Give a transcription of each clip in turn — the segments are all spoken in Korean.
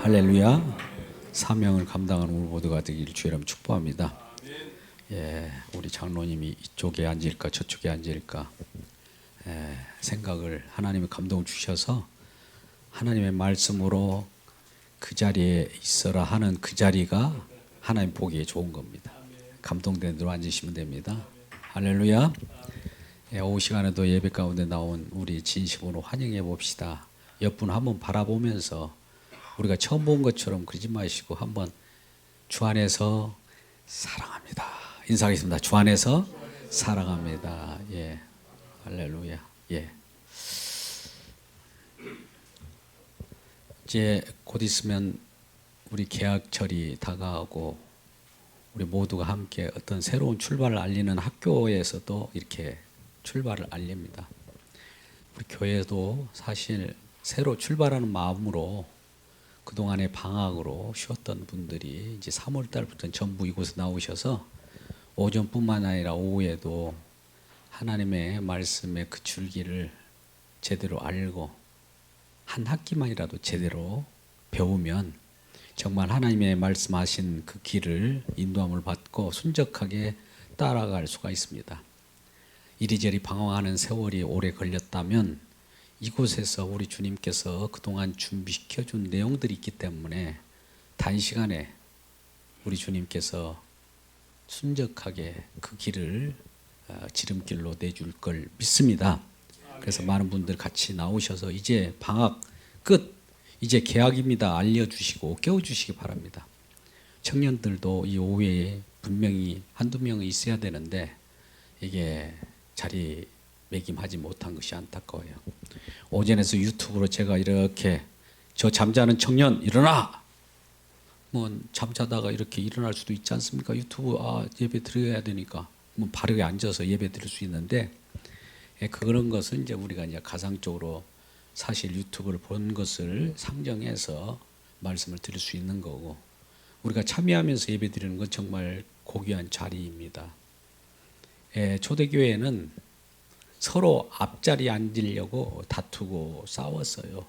할렐루야. 사명을 감당하는 우리 모두가 되기를 주의 이름 축복합니다. 우리 장로님이 이쪽에 앉을까 저쪽에 앉을까 생각을 하나님의 감동을 주셔서 하나님의 말씀으로 그 자리에 있어라 하는 그 자리가 하나님 보기에 좋은 겁니다. 감동된 대로 앉으시면 됩니다. 할렐루야. 오후 시간에도 예배 가운데 나온 우리 진심으로 환영해 봅시다. 옆분 한번 바라보면서 우리가 처음 본 것처럼 그러지 마시고 한번 주 안에서 사랑합니다. 인사하겠습니다. 주 안에서 사랑합니다. 할렐루야. 이제 곧 있으면 우리 개학철이 다가오고 우리 모두가 함께 어떤 새로운 출발을 알리는 학교에서도 이렇게 출발을 알립니다. 우리 교회도 사실 새로 출발하는 마음으로 그동안의 방학으로 쉬었던 분들이 이제 3월 달부터는 전부 이곳에 나오셔서 오전뿐만 아니라 오후에도 하나님의 말씀의 그 줄기를 제대로 알고 한 학기만이라도 제대로 배우면 정말 하나님의 말씀하신 그 길을 인도함을 받고 순적하게 따라갈 수가 있습니다. 이리저리 방황하는 세월이 오래 걸렸다면 이곳에서 우리 주님께서 그동안 준비시켜준 내용들이 있기 때문에 단시간에 우리 주님께서 순적하게 그 길을 지름길로 내줄 걸 믿습니다. 그래서 많은 분들 같이 나오셔서 이제 방학 끝, 이제 개학입니다 알려주시고 깨워주시기 바랍니다. 청년들도 이 오후에 분명히 한두 명은 있어야 되는데 이게 자리매김하지 못한 것이 안타까워요. 오전에서 유튜브로 제가 이렇게 저 잠자는 청년 일어나! 뭐 잠자다가 이렇게 일어날 수도 있지 않습니까? 유튜브 예배 드려야 되니까 뭐 바르게 앉아서 예배 드릴 수 있는데 그런 것은 이제 우리가 이제 가상적으로 사실 유튜브를 본 것을 상정해서 말씀을 드릴 수 있는 거고 우리가 참여하면서 예배 드리는 건 정말 고귀한 자리입니다. 초대교회는 서로 앞자리에 앉으려고 다투고 싸웠어요.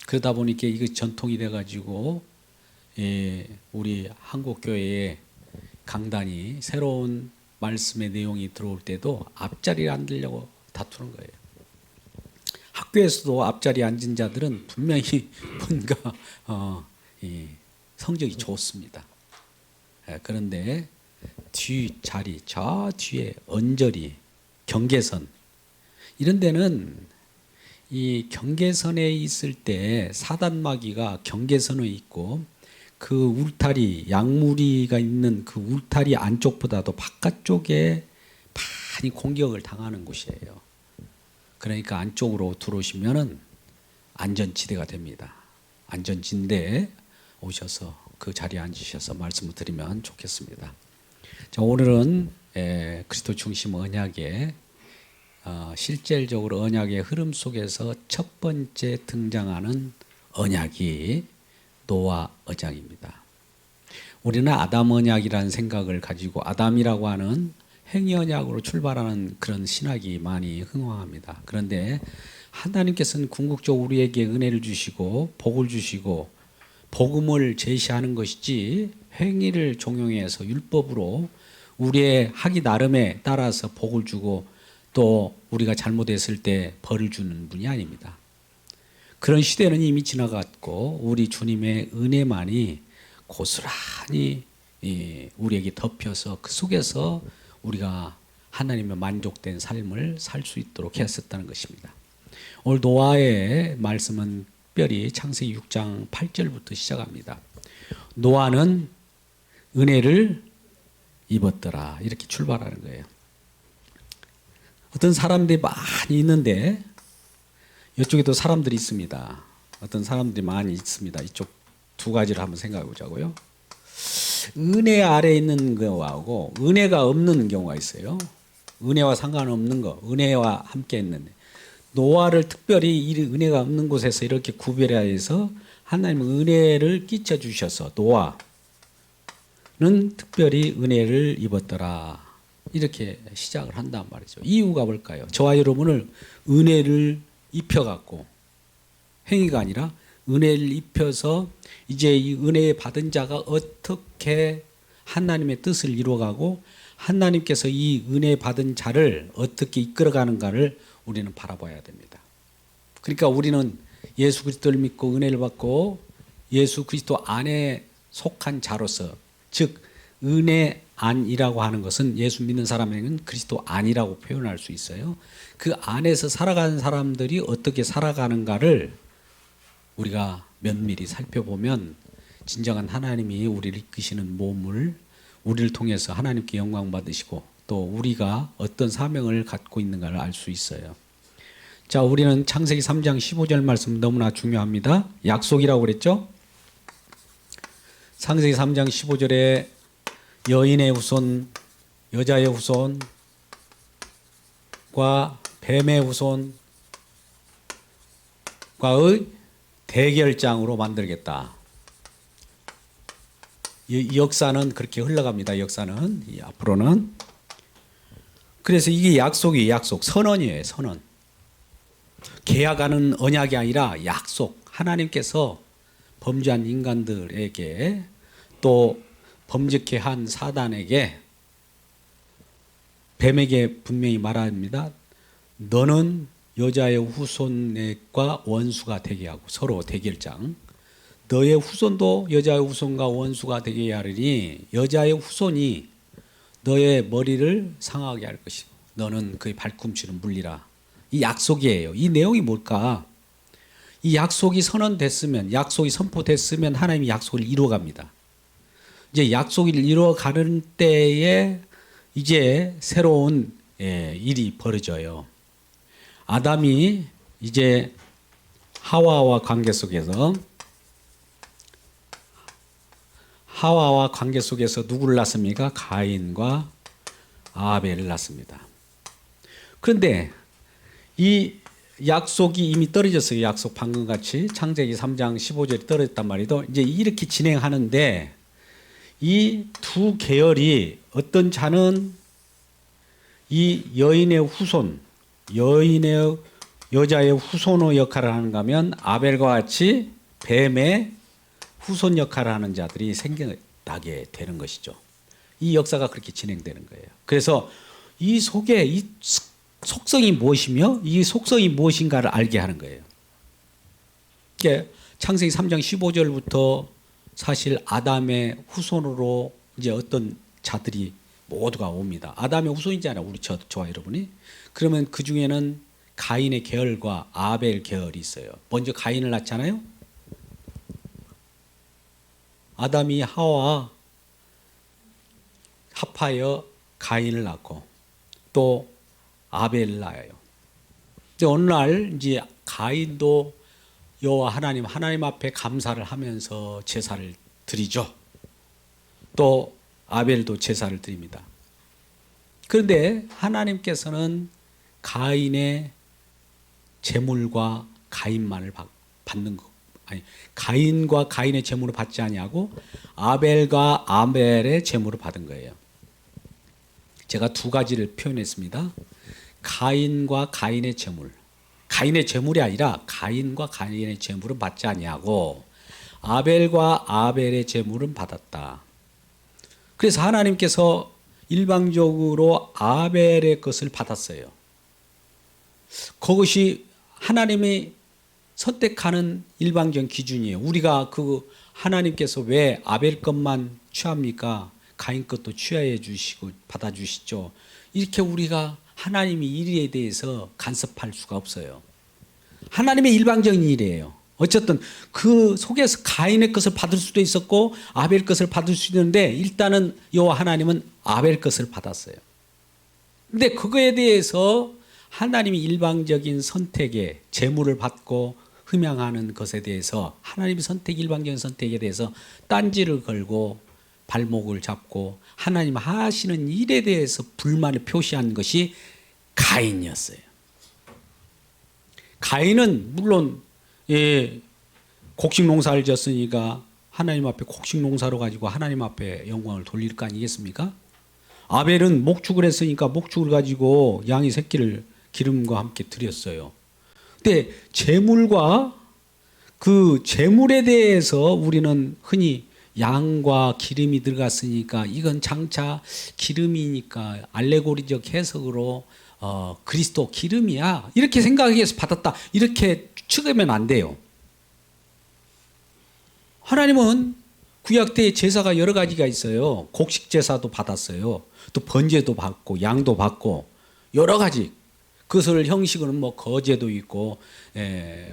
그러다 보니까 이거 전통이 돼가지고 우리 한국교회의 강단이 새로운 말씀의 내용이 들어올 때도 앞자리에 앉으려고 다투는 거예요. 학교에서도 앞자리에 앉은 자들은 분명히 뭔가 성적이 좋습니다. 그런데 뒷자리, 저 뒤에 언저리, 경계선 이런 데는 이 경계선에 있을 때 사단마귀가 경계선에 있고 그 울타리, 양무리가 있는 그 울타리 안쪽보다도 바깥쪽에 많이 공격을 당하는 곳이에요. 그러니까 안쪽으로 들어오시면은 안전지대가 됩니다. 안전지대에 오셔서 그 자리에 앉으셔서 말씀을 드리면 좋겠습니다. 자, 오늘은 그리스도 중심 언약의 실질적으로 언약의 흐름 속에서 첫 번째 등장하는 언약이 노아 언약입니다. 우리는 아담 언약이라는 생각을 가지고 아담이라고 하는 행위 언약으로 출발하는 그런 신학이 많이 흥황합니다. 그런데 하나님께서는 궁극적으로 우리에게 은혜를 주시고 복을 주시고 복음을 제시하는 것이지 행위를 종용해서 율법으로 우리의 하기 나름에 따라서 복을 주고 또 우리가 잘못했을 때 벌을 주는 분이 아닙니다. 그런 시대는 이미 지나갔고 우리 주님의 은혜만이 고스란히 우리에게 덮여서 그 속에서 우리가 하나님의 만족된 삶을 살 수 있도록 했었다는 것입니다. 오늘 노아의 말씀은 특별히 창세기 6장 8절부터 시작합니다. 노아는 은혜를 입었더라 이렇게 출발하는 거예요. 어떤 사람들이 많이 있는데 이쪽에도 사람들이 있습니다. 어떤 사람들이 많이 있습니다. 이쪽 두 가지를 한번 생각해 보자고요. 은혜 아래 있는 거하고 은혜가 없는 경우가 있어요. 은혜와 상관없는 거, 은혜와 함께 있는 노아를 특별히 이 은혜가 없는 곳에서 이렇게 구별해서 하나님은 은혜를 끼쳐 주셔서 노아는 특별히 은혜를 입었더라 이렇게 시작을 한단 말이죠. 이유가 뭘까요? 저와 여러분을 은혜를 입혀갖고 행위가 아니라 은혜를 입혀서 이제 이 은혜 받은 자가 어떻게 하나님의 뜻을 이루어가고 하나님께서 이 은혜 받은 자를 어떻게 이끌어가는가를 우리는 바라봐야 됩니다. 그러니까 우리는 예수 그리스도를 믿고 은혜를 받고 예수 그리스도 안에 속한 자로서, 즉 은혜 안이라고 하는 것은 예수 믿는 사람에게는 그리스도 안이라고 표현할 수 있어요. 그 안에서 살아가는 사람들이 어떻게 살아가는가를 우리가 면밀히 살펴보면 진정한 하나님이 우리를 이끄시는 몸을 우리를 통해서 하나님께 영광 받으시고 또 우리가 어떤 사명을 갖고 있는가를 알 수 있어요. 자, 우리는 창세기 3장 15절 말씀 너무나 중요합니다. 약속이라고 그랬죠? 창세기 3장 15절에 여인의 후손, 여자의 후손과 뱀의 후손과의 대결장으로 만들겠다. 이 역사는 그렇게 흘러갑니다. 역사는 앞으로는. 그래서 이게 약속이 약속, 선언이에요. 선언. 계약하는 언약이 아니라 약속. 하나님께서 범죄한 인간들에게 또 범죄케 한 사단에게, 뱀에게 분명히 말합니다. 너는 여자의 후손과 원수가 되게 하고, 서로 대결장. 너의 후손도 여자의 후손과 원수가 되게 하리니 여자의 후손이 너의 머리를 상하게 할 것이고 너는 그의 발꿈치를 물리라. 이 약속이에요. 이 내용이 뭘까? 이 약속이 선언됐으면, 약속이 선포됐으면 하나님이 약속을 이루어갑니다. 이제 약속을 이루어가는 때에 이제 새로운 일이 벌어져요. 아담이 이제 하와와 관계 속에서 누구를 낳습니까? 가인과 아벨을 낳습니다. 그런데 이 약속이 이미 떨어졌어요. 약속 방금 같이 창세기 3장 15절이 떨어졌단 말이죠. 이제 이렇게 진행하는데 이 두 계열이, 어떤 자는 이 여인의 후손, 여자의 후손의 역할을 하는가 하면 아벨과 같이 뱀의 후손 역할을 하는 자들이 생겨나게 되는 것이죠. 이 역사가 그렇게 진행되는 거예요. 그래서 이 속에 이 속성이 무엇이며 이 속성이 무엇인가를 알게 하는 거예요. 이게 창세기 3장 15절부터 사실 아담의 후손으로 이제 어떤 자들이 모두가 옵니다. 아담의 후손이잖아요. 우리 저와 여러분이. 그러면 그 중에는 가인의 계열과 아벨 계열이 있어요. 먼저 가인을 낳잖아요. 아담이 하와 합하여 가인을 낳고 또 아벨을 낳아요. 근데 어느 날 이제 가인도 여호와 하나님 앞에 감사를 하면서 제사를 드리죠. 또 아벨도 제사를 드립니다. 그런데 하나님께서는 가인의 제물과 가인만을 받는 거, 아니 가인과 가인의 제물을 받지 아니하고 아벨과 아벨의 제물을 받은 거예요. 제가 두 가지를 표현했습니다. 가인과 가인의 제물, 가인의 제물이 아니라 가인과 가인의 제물은 받지 아니하고 아벨과 아벨의 제물은 받았다. 그래서 하나님께서 일방적으로 아벨의 것을 받았어요. 그것이 하나님이 선택하는 일방적 기준이에요. 우리가 하나님께서 왜 아벨 것만 취합니까? 가인 것도 취하해 주시고 받아주시죠. 이렇게 우리가 하나님의 일에 대해서 간섭할 수가 없어요. 하나님의 일방적인 일이에요. 어쨌든 그 속에서 가인의 것을 받을 수도 있었고 아벨 것을 받을 수 있는데 일단은 여호와 하나님은 아벨 것을 받았어요. 근데 그거에 대해서 하나님이 일방적인 선택에 제물을 받고 흠양하는 것에 대해서 하나님의 일방적인 선택에 대해서 딴지를 걸고 발목을 잡고 하나님 하시는 일에 대해서 불만을 표시한 것이 가인이었어요. 가인은 물론 곡식 농사를 지었으니까 하나님 앞에 곡식 농사로 가지고 하나님 앞에 영광을 돌릴 거 아니겠습니까? 아벨은 목축을 했으니까 목축을 가지고 양의 새끼를 기름과 함께 드렸어요. 근데 제물과 그 제물에 대해서 우리는 흔히 양과 기름이 들어갔으니까 이건 장차 기름이니까 알레고리적 해석으로 그리스도 기름이야 이렇게 생각해서 받았다 이렇게 추측하면 안 돼요. 하나님은 구약 때 제사가 여러 가지가 있어요. 곡식 제사도 받았어요. 또 번제도 받고 양도 받고 여러 가지. 그것을 형식으로는 뭐 거제도 있고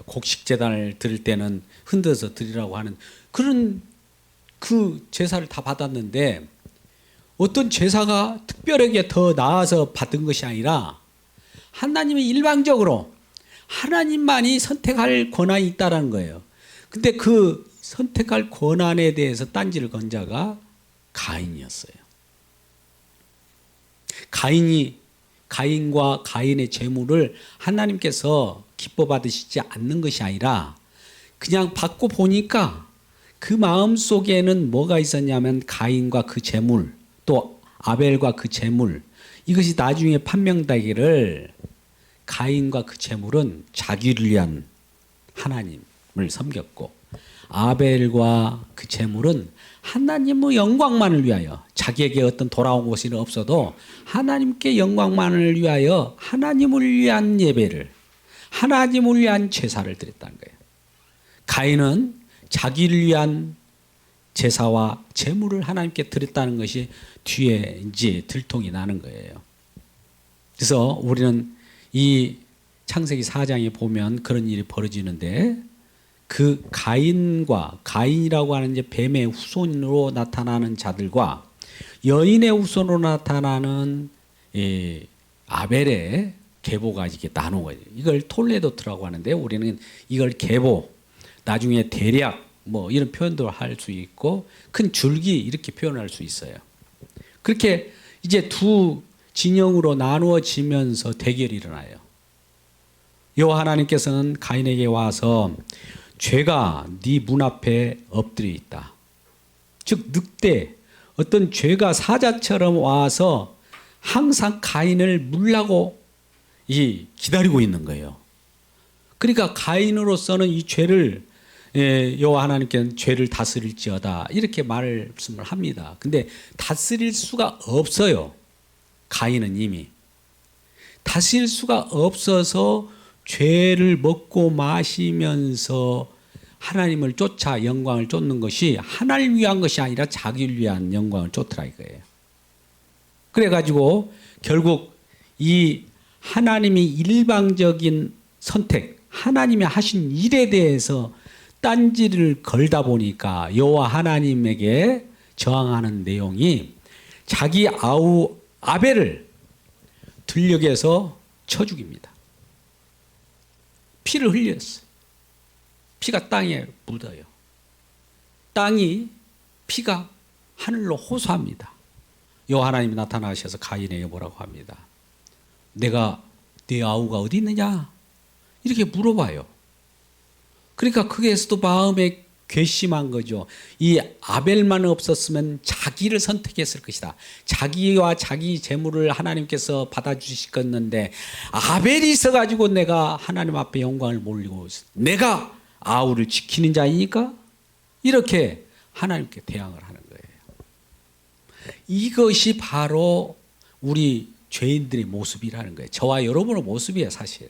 곡식 제단을 드릴 때는 흔들어서 드리라고 하는 그런 그 제사를 다 받았는데 어떤 제사가 특별하게 더 나아서 받은 것이 아니라 하나님이 일방적으로 하나님만이 선택할 권한이 있다는 거예요. 근데 그 선택할 권한에 대해서 딴지를 건 자가 가인이었어요. 가인과 가인의 재물을 하나님께서 기뻐 받으시지 않는 것이 아니라 그냥 받고 보니까 그 마음 속에는 뭐가 있었냐면 가인과 그 재물 또 아벨과 그 재물 이것이 나중에 판명되기를 가인과 그 재물은 자기를 위한 하나님을 섬겼고 아벨과 그 재물은 하나님의 영광만을 위하여 자기에게 어떤 돌아온 것이 없어도 하나님께 영광만을 위하여 하나님을 위한 예배를 하나님을 위한 제사를 드렸다는 거예요. 가인은 자기를 위한 제사와 제물을 하나님께 드렸다는 것이 뒤에 이제 들통이 나는 거예요. 그래서 우리는 이 창세기 4장에 보면 그런 일이 벌어지는데 그 가인이라고 하는 이제 뱀의 후손으로 나타나는 자들과 여인의 후손으로 나타나는 아벨의 계보가 이렇게 나누어요. 이걸 톨레도트라고 하는데 우리는 이걸 계보, 나중에 대략 뭐 이런 표현도 할 수 있고 큰 줄기 이렇게 표현할 수 있어요. 그렇게 이제 두 진영으로 나누어지면서 대결이 일어나요. 여호와 하나님께서는 가인에게 와서 죄가 네 문 앞에 엎드려 있다. 즉 늑대 어떤 죄가 사자처럼 와서 항상 가인을 물라고 기다리고 있는 거예요. 그러니까 가인으로서는 이 죄를 여호와 하나님께는 죄를 다스릴지어다 이렇게 말씀을 합니다. 근데 다스릴 수가 없어요. 가인은 이미 다스릴 수가 없어서 죄를 먹고 마시면서 하나님을 쫓아 영광을 쫓는 것이 하나님을 위한 것이 아니라 자기를 위한 영광을 쫓으라 이거예요. 그래가지고 결국 이 하나님이 일방적인 선택, 하나님이 하신 일에 대해서 딴지를 걸다 보니까 여호와 하나님에게 저항하는 내용이 자기 아우 아벨을 들녘에서 쳐 죽입니다. 피를 흘렸어요. 피가 땅에 묻어요. 피가 하늘로 호소합니다. 여호와 하나님이 나타나셔서 가인에게 뭐라고 합니다. 내가 네 아우가 어디 있느냐? 이렇게 물어봐요. 그러니까 거기에서도 마음에 괘씸한 거죠. 이 아벨만 없었으면 자기를 선택했을 것이다. 자기와 자기 재물을 하나님께서 받아주시겠는데 아벨이 있어가지고 내가 하나님 앞에 영광을 몰리고 내가 아우를 지키는 자이니까 이렇게 하나님께 대항을 하는 거예요. 이것이 바로 우리 죄인들의 모습이라는 거예요. 저와 여러분의 모습이에요, 사실.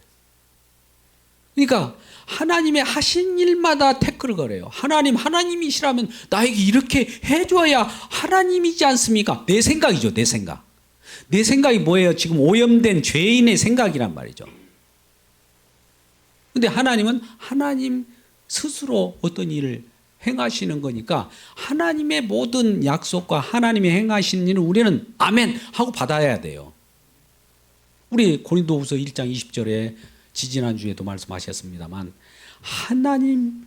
그러니까 하나님의 하신 일마다 태클을 걸어요. 하나님이시라면 나에게 이렇게 해줘야 하나님이지 않습니까? 내 생각이죠, 내 생각. 내 생각이 뭐예요? 지금 오염된 죄인의 생각이란 말이죠. 근데 하나님은 하나님 스스로 어떤 일을 행하시는 거니까 하나님의 모든 약속과 하나님이 행하시는 일을 우리는 아멘 하고 받아야 돼요. 우리 고린도후서 1장 20절에 지지난주에도 말씀하셨습니다만 하나님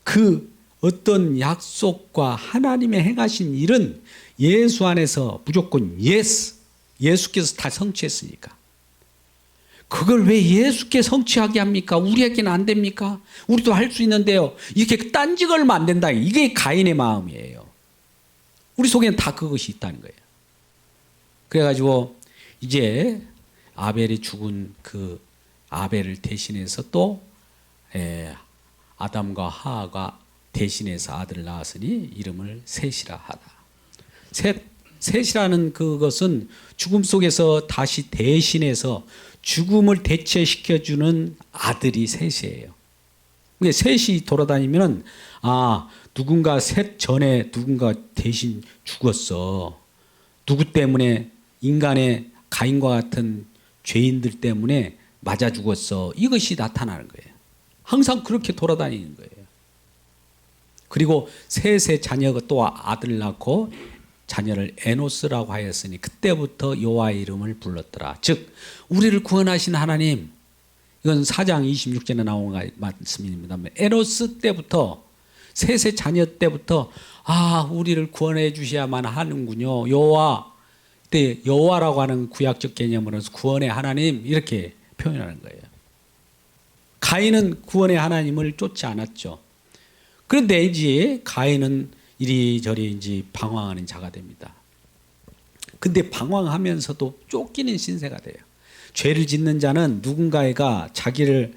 그 어떤 약속과 하나님의 행하신 일은 예수 안에서 무조건 예수께서 다 성취했으니까 그걸 왜 예수께 성취하게 합니까? 우리에게는 안 됩니까? 우리도 할 수 있는데요. 이렇게 딴지 걸면 안 된다. 이게 가인의 마음이에요. 우리 속에는 다 그것이 있다는 거예요. 그래가지고 이제 아벨이 죽은 그 아벨을 대신해서 또 아담과 하하가 대신해서 아들을 낳았으니 이름을 셋이라 하다. 셋이라는 그것은 죽음 속에서 다시 대신해서 죽음을 대체시켜주는 아들이 셋이에요. 근데 셋이 돌아다니면 누군가 셋 전에 누군가 대신 죽었어. 누구 때문에? 인간의 가인과 같은 죄인들 때문에 맞아 죽었어. 이것이 나타나는 거예요. 항상 그렇게 돌아다니는 거예요. 그리고 셋의 자녀가 또 아들을 낳고 자녀를 에노스라고 하였으니 그때부터 여호와의 이름을 불렀더라. 즉 우리를 구원하신 하나님, 이건 4장 26절에 나온 말씀입니다. 에노스 때부터, 셋의 자녀 때부터 우리를 구원해 주셔야만 하는군요. 여호와, 그때 여호와라고 하는 구약적 개념으로서 구원의 하나님 이렇게 표현하는 거예요. 가인은 구원의 하나님을 쫓지 않았죠. 그런데 이제 가인은 이리저리 이제 방황하는 자가 됩니다. 근데 방황하면서도 쫓기는 신세가 돼요. 죄를 짓는 자는 누군가가 자기를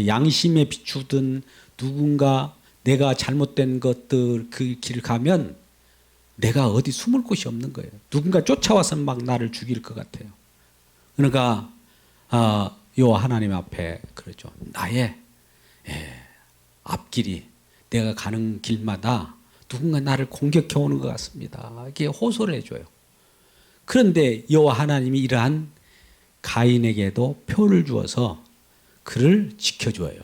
양심에 비추든 누군가 내가 잘못된 것들 그 길을 가면 내가 어디 숨을 곳이 없는 거예요. 누군가 쫓아와서 막 나를 죽일 것 같아요. 그러니까 요 하나님 앞에 그러죠. 나의 앞길이, 내가 가는 길마다 누군가 나를 공격해 오는 것 같습니다. 이렇게 호소를 해줘요. 그런데 여호와 하나님이 이러한 가인에게도 표를 주어서 그를 지켜줘요.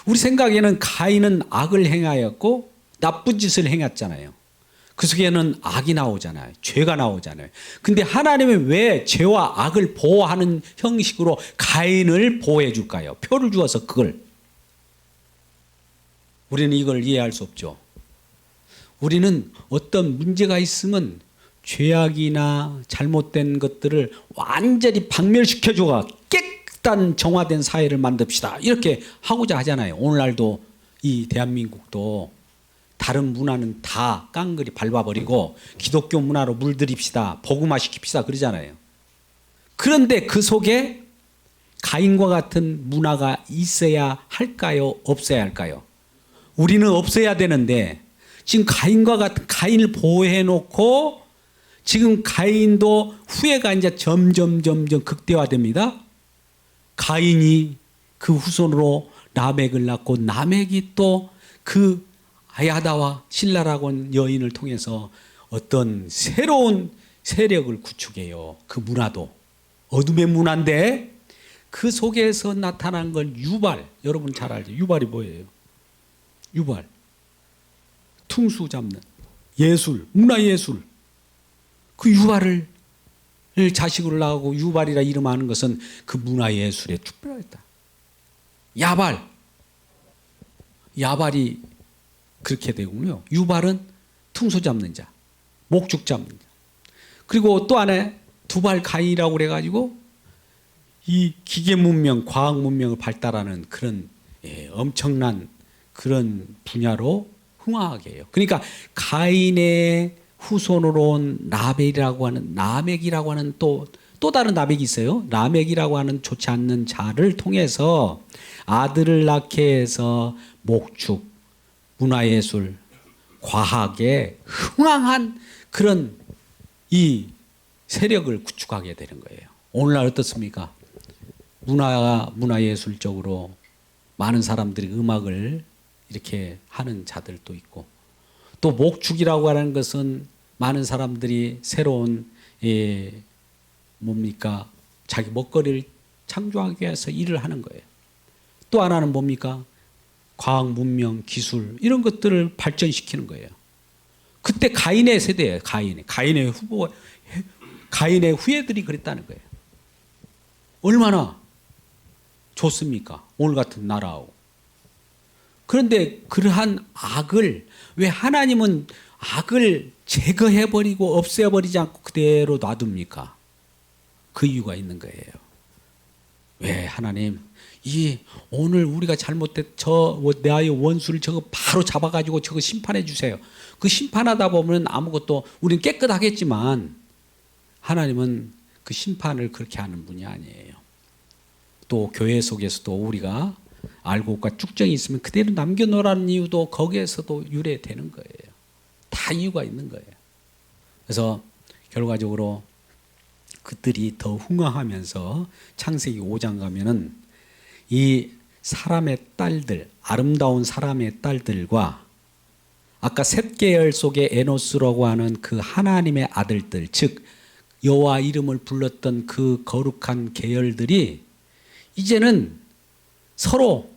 우리 생각에는 가인은 악을 행하였고 나쁜 짓을 행했잖아요. 그 속에는 악이 나오잖아요. 죄가 나오잖아요. 근데 하나님은 왜 죄와 악을 보호하는 형식으로 가인을 보호해 줄까요? 표를 주어서 그걸. 우리는 이걸 이해할 수 없죠. 우리는 어떤 문제가 있으면 죄악이나 잘못된 것들을 완전히 박멸시켜줘가 깨끗한 정화된 사회를 만듭시다. 이렇게 하고자 하잖아요. 오늘날도 이 대한민국도 다른 문화는 다 깡그리 밟아버리고 기독교 문화로 물들입시다. 복음화 시킵시다. 그러잖아요. 그런데 그 속에 가인과 같은 문화가 있어야 할까요? 없어야 할까요? 우리는 없어야 되는데 지금 가인과 같은 가인을 보호해 놓고 지금 가인도 후회가 이제 점점 극대화됩니다. 가인이 그 후손으로 라멕을 낳고 라멕이 또 그 아야다와 실라라고 하는 여인을 통해서 어떤 새로운 세력을 구축해요. 그 문화도 어둠의 문화인데 그 속에서 나타난 건 유발. 여러분 잘 알죠? 유발이 뭐예요? 유발, 퉁수 잡는 예술, 문화예술. 그 유발을 자식으로 낳고 유발이라 이름하는 것은 그 문화예술의 축배였다. 야발이 그렇게 되군요. 유발은 퉁소 잡는 자, 목축 잡는 자. 그리고 또 안에 두발 가인이라고 그래가지고 이 기계 문명, 과학 문명을 발달하는 그런 엄청난 그런 분야로 흥황하게 해요. 그러니까 가인의 후손으로 온 라멕이라고 하는 또 다른 라멕이 있어요. 라멕이라고 하는 좋지 않는 자를 통해서 아들을 낳게 해서 목축, 문화예술, 과학에 흥황한 그런 이 세력을 구축하게 되는 거예요. 오늘날 어떻습니까? 문화예술적으로 많은 사람들이 음악을 이렇게 하는 자들도 있고, 또 목축이라고 하는 것은 많은 사람들이 새로운 자기 먹거리를 창조하기 위해서 일을 하는 거예요. 또 하나는 뭡니까? 과학, 문명, 기술 이런 것들을 발전시키는 거예요. 그때 가인의 세대예요. 가인의 후예들이 그랬다는 거예요. 얼마나 좋습니까? 오늘 같은 나라하고. 그런데 그러한 악을 왜 하나님은 악을 제거해버리고 없애버리지 않고 그대로 놔둡니까? 그 이유가 있는 거예요. 왜 하나님 오늘 우리가 잘못된 나의 원수를 저거 바로 잡아가지고 저거 심판해 주세요. 그 심판하다 보면 아무것도 우리는 깨끗하겠지만 하나님은 그 심판을 그렇게 하는 분이 아니에요. 또 교회 속에서도 우리가 알곡과 쭉정이 있으면 그대로 남겨놓으라는 이유도 거기에서도 유래되는 거예요. 다 이유가 있는 거예요. 그래서 결과적으로 그들이 더 흥황하면서 창세기 5장 가면은 이 사람의 딸들, 아름다운 사람의 딸들과 아까 셋 계열 속에 에노스라고 하는 그 하나님의 아들들, 즉 여호와 이름을 불렀던 그 거룩한 계열들이 이제는 서로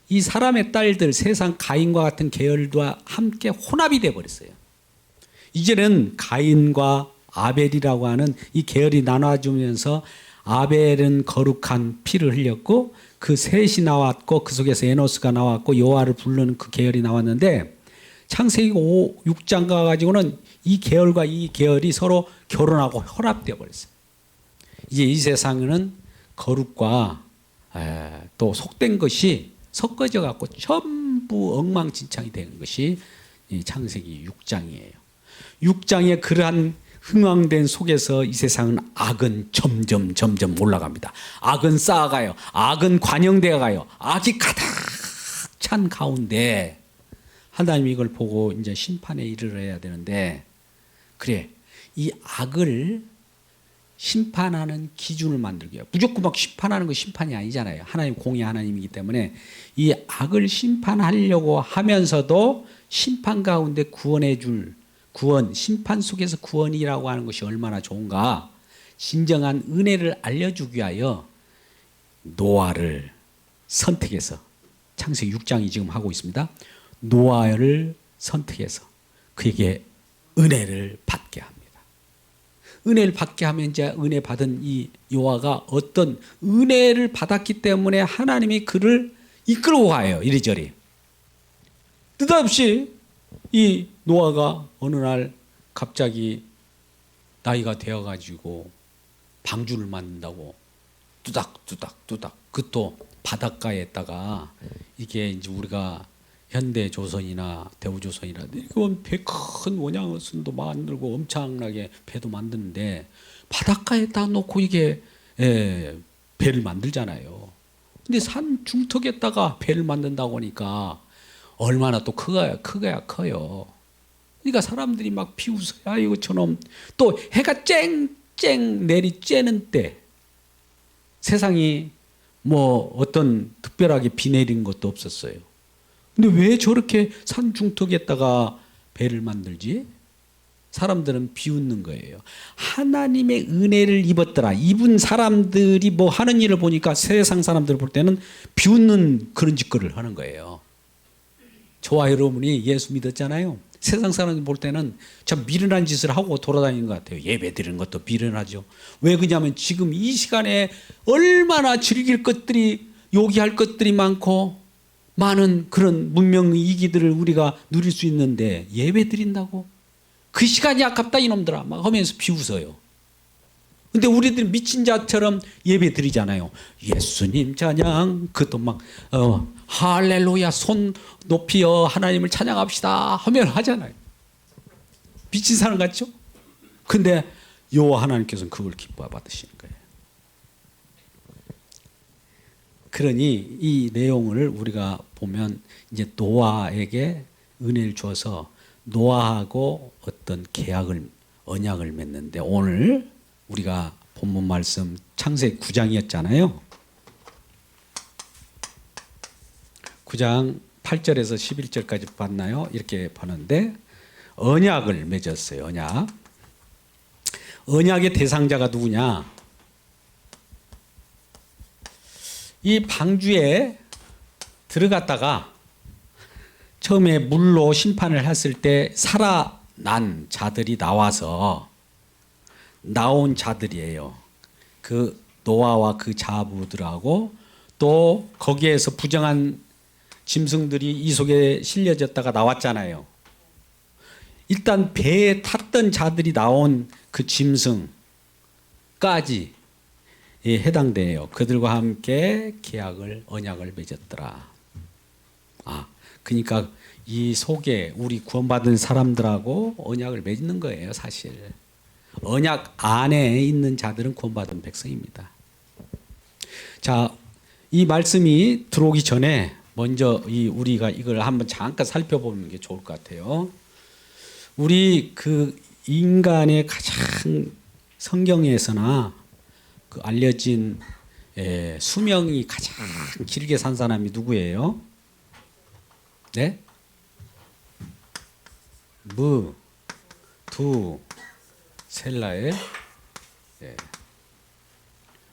이 사람의 딸들, 세상 가인과 같은 계열과 함께 혼합이 되어 버렸어요. 이제는 가인과 아벨이라고 하는 이 계열이 나눠지면서 아벨은 거룩한 피를 흘렸고 그 셋이 나왔고 그 속에서 에노스가 나왔고 여호와를 부르는 그 계열이 나왔는데 창세기 6장 가가지고는 이 계열과 이 계열이 서로 결혼하고 혼합되어 버렸어요. 이제 이 세상에는 거룩과 또 속된 것이 섞어져 갖고 전부 엉망진창이 된 것이 이 창세기 6장이에요. 6장의 그러한 흥황된 속에서 이 세상은 악은 점점 올라갑니다. 악은 쌓아가요. 악은 관영되어 가요. 악이 가득 찬 가운데 하나님이 이걸 보고 이제 심판에 이르러야 되는데, 그래, 이 악을 심판하는 기준을 만들게요. 무조건 막 심판하는 거 심판이 아니잖아요. 하나님 공의 하나님이기 때문에 이 악을 심판하려고 하면서도 심판 가운데 구원해 줄 구원, 심판 속에서 구원이라고 하는 것이 얼마나 좋은가, 진정한 은혜를 알려주기 위하여 노아를 선택해서, 창세기 6장이 지금 하고 있습니다. 노아를 선택해서 그에게 은혜를 받게 합니다. 은혜를 받게 하면 이제 은혜 받은 이 노아가 어떤 은혜를 받았기 때문에 하나님이 그를 이끌고 가요. 이리저리. 느닷없이 이 노아가 어느 날 갑자기 나이가 되어가지고 방주를 만든다고 뚜닥 그것도 바닷가에다가, 이게 이제 우리가 현대 조선이나 대우 조선이나 이건 배 큰 원양어선도 만들고 엄청나게 배도 만드는데 바닷가에다 놓고 이게 배를 만들잖아요. 근데 산 중턱에다가 배를 만든다고 하니까 얼마나 또 크야 커요. 그러니까 사람들이 막 비웃어요. 이거처럼 또 해가 쨍쨍 내리쬐는 때, 세상이 뭐 어떤 특별하게 비 내린 것도 없었어요. 근데 왜 저렇게 산 중턱에다가 배를 만들지? 사람들은 비웃는 거예요. 하나님의 은혜를 입었더라. 입은 사람들이 뭐 하는 일을 보니까 세상 사람들을 볼 때는 비웃는 그런 짓거리를 하는 거예요. 저와 여러분이 예수 믿었잖아요. 세상 사람들 볼 때는 참 미련한 짓을 하고 돌아다니는 것 같아요. 예배 드리는 것도 미련하죠. 왜 그러냐면 지금 이 시간에 얼마나 즐길 것들이, 요기할 것들이 많고 많은 그런 문명의 이기들을 우리가 누릴 수 있는데 예배 드린다고? 그 시간이 아깝다 이놈들아 막 하면서 비웃어요. 근데 우리들은 미친 자처럼 예배 드리잖아요. 예수님 찬양, 그것도 막 할렐루야 손 높이여 하나님을 찬양합시다 하면 하잖아요. 미친 사람 같죠? 근데 여호와 하나님께서는 그걸 기뻐 받으시는 거예요. 그러니 이 내용을 우리가 보면 이제 노아에게 은혜를 줘서 노아하고 어떤 계약을, 언약을 맺는데, 오늘 우리가 본문 말씀 창세기 9장이었잖아요. 9장 8절에서 11절까지 봤나요? 이렇게 보는데 언약을 맺었어요. 언약의 대상자가 누구냐? 이 방주에 들어갔다가 처음에 물로 심판을 했을 때 살아난 자들이 나온 자들이에요. 그 노아와 그 자부들하고 또 거기에서 부정한 짐승들이 이 속에 실려졌다가 나왔잖아요. 일단 배에 탔던 자들이 나온 그 짐승까지 해당돼요. 그들과 함께 계약을, 언약을 맺었더라. 그러니까 이 속에 우리 구원받은 사람들하고 언약을 맺는 거예요, 사실. 언약 안에 있는 자들은 구원받은 백성입니다. 자, 이 말씀이 들어오기 전에 먼저 우리가 이걸 한번 잠깐 살펴보는 게 좋을 것 같아요. 우리 그 인간의 가장 성경에서나 그 알려진 수명이 가장 길게 산 사람이 누구예요? 네? 셀라의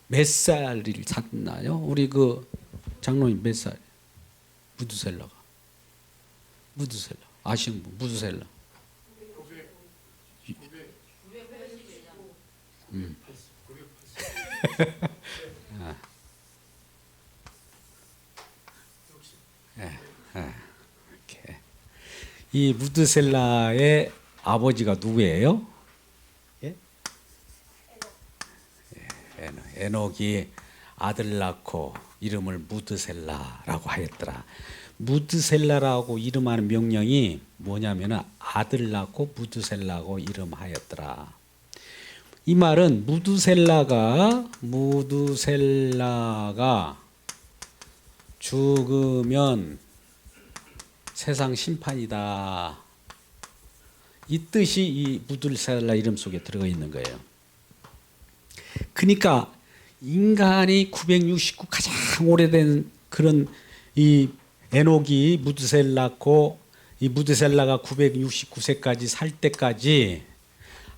몇 살을 샀나요? 우리 그 장로님 몇 살? 무드셀라 아시는 분? 무드셀라. 이렇게. 이 무드셀라의 아버지가 누구예요? 예? 에녹이 아들 낳고 이름을 무드셀라라고 하였더라. 무드셀라라고 이름하는 명령이 뭐냐면은 아들 낳고 무드셀라고 이름하였더라. 이 말은 무드셀라가 죽으면 세상 심판이다. 이 뜻이 이 무드셀라 이름 속에 들어가 있는 거예요. 그러니까 인간이 969 가장 오래된 그런 이 에녹이 무드셀라고 이 무드셀라가 969세까지 살 때까지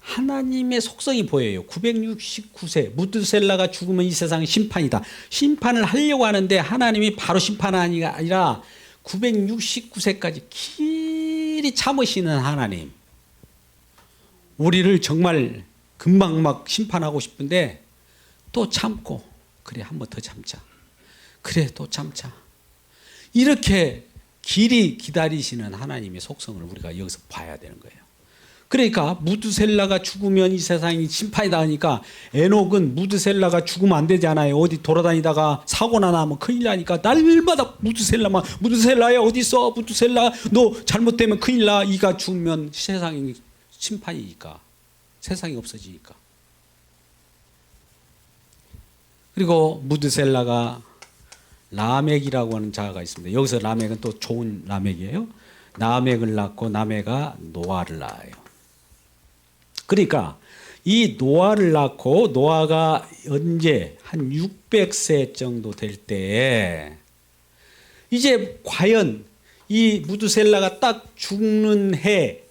하나님의 속성이 보여요. 969세 무드셀라가 죽으면 이 세상이 심판이다. 심판을 하려고 하는데 하나님이 바로 심판이 아니라 969세까지 길이 참으시는 하나님. 우리를 정말 금방 막 심판하고 싶은데 또 참고 그래 한 번 더 참자. 그래 또 참자. 이렇게 길이 기다리시는 하나님의 속성을 우리가 여기서 봐야 되는 거예요. 그러니까 무드셀라가 죽으면 이 세상이 심판이다 하니까 에녹은 무드셀라가 죽으면 안 되잖아요. 어디 돌아다니다가 사고나 나면 큰일 나니까 날마다 무드셀라야 어디 있어? 무드셀라 너 잘못되면 큰일 나. 이가 죽으면 세상이 심판이니까 세상이 없어지니까. 그리고 무드셀라가 라멕이라고 하는 자가 있습니다. 여기서 라멕은 또 좋은 라멕이에요. 라멕을 낳고 라멕가 노아를 낳아요. 그러니까 이 노아를 낳고 노아가 언제 한 600세 정도 될 때에 이제 과연 이 무드셀라가 딱 죽는 해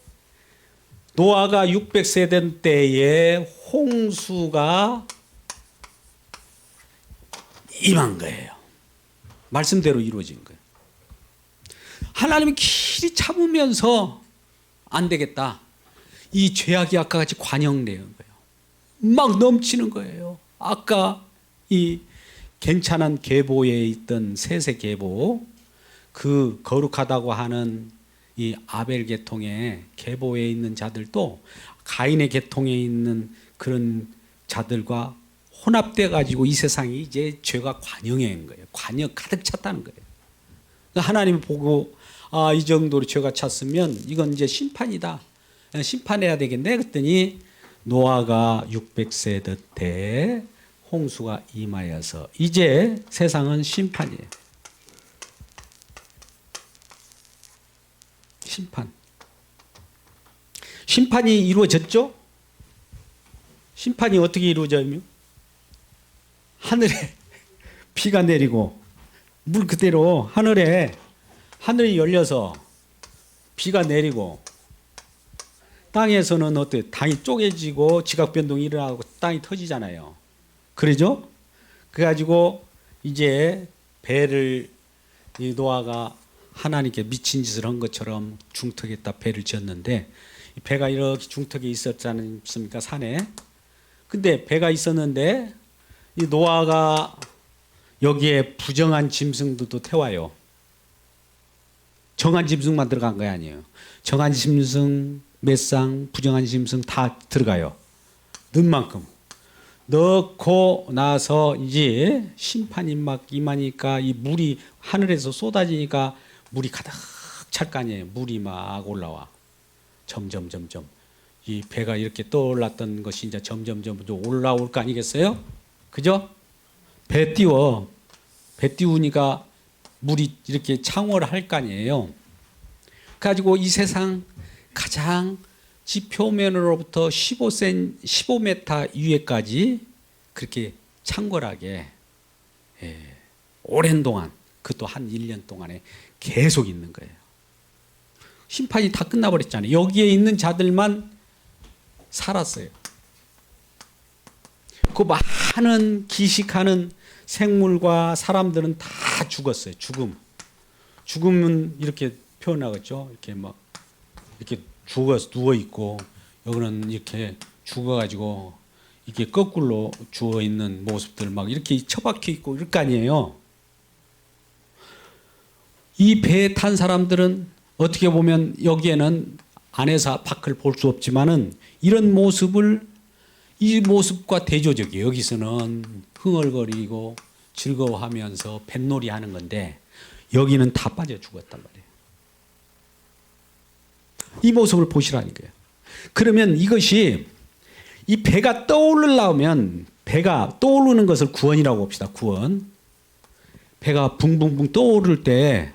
노아가 600세 된 때에 홍수가 임한 거예요. 말씀대로 이루어진 거예요. 하나님이 길이 참으면서 안 되겠다. 이 죄악이 아까 같이 관영되는 거예요. 막 넘치는 거예요. 아까 이 괜찮은 계보에 있던 셋의 계보, 그 거룩하다고 하는 이 아벨 계통의 계보에 있는 자들도 가인의 계통에 있는 그런 자들과 혼합돼 가지고 이 세상이 이제 죄가 관영한 거예요. 관영 가득 찼다는 거예요. 하나님이 보고 이 정도로 죄가 찼으면 이건 이제 심판이다. 심판해야 되겠네. 그랬더니 노아가 600세 때 홍수가 임하여서 이제 세상은 심판이에요. 심판이 이루어졌죠? 심판이 어떻게 이루어져요? 하늘에 비가 내리고 물 그대로 하늘이 열려서 비가 내리고 땅에서는 어때? 땅이 쪼개지고 지각변동이 일어나고 땅이 터지잖아요. 그러죠? 그래가지고 이제 배를 이 노아가 하나님께 미친 짓을 한 것처럼 중턱에다 배를 지었는데 배가 이렇게 중턱에 있었지 않습니까? 산에. 근데 배가 있었는데 이 노아가 여기에 부정한 짐승들도 태워요. 정한 짐승만 들어간 거 아니에요. 정한 짐승, 맷상, 부정한 짐승 다 들어가요. 넣은 만큼. 넣고 나서 이제 심판이 막 임하니까 이 물이 하늘에서 쏟아지니까 물이 가득 찰 거 아니에요. 물이 막 올라와. 점점. 이 배가 이렇게 떠올랐던 것이 이제 점점 올라올 거 아니겠어요? 그죠? 배 띄워. 배 띄우니까 물이 이렇게 창궐을 할 거 아니에요. 가지고 이 세상 가장 지표면으로부터 15m 위에까지 그렇게 창궐하게 오랜 동안, 그것도 한 1년 동안에 계속 있는 거예요. 심판이 다 끝나버렸잖아요. 여기에 있는 자들만 살았어요. 그 많은 기식하는 생물과 사람들은 다 죽었어요. 죽음은 이렇게 표현하겠죠. 이렇게 막 이렇게 누워 있고, 여기는 이렇게 죽어가지고 이게 거꾸로 죽어 있는 모습들 막 이렇게 처박혀 있고 이럴 거 아니에요. 이 배에 탄 사람들은 어떻게 보면 여기에는 안에서 밖을 볼 수 없지만은 이런 모습을, 이 모습과 대조적이에요. 여기서는 흥얼거리고 즐거워하면서 뱃놀이 하는 건데 여기는 다 빠져 죽었단 말이에요. 이 모습을 보시라니까요. 그러면 이것이, 이 배가 떠오르려면, 배가 떠오르는 것을 구원이라고 봅시다. 구원. 배가 붕붕붕 떠오를 때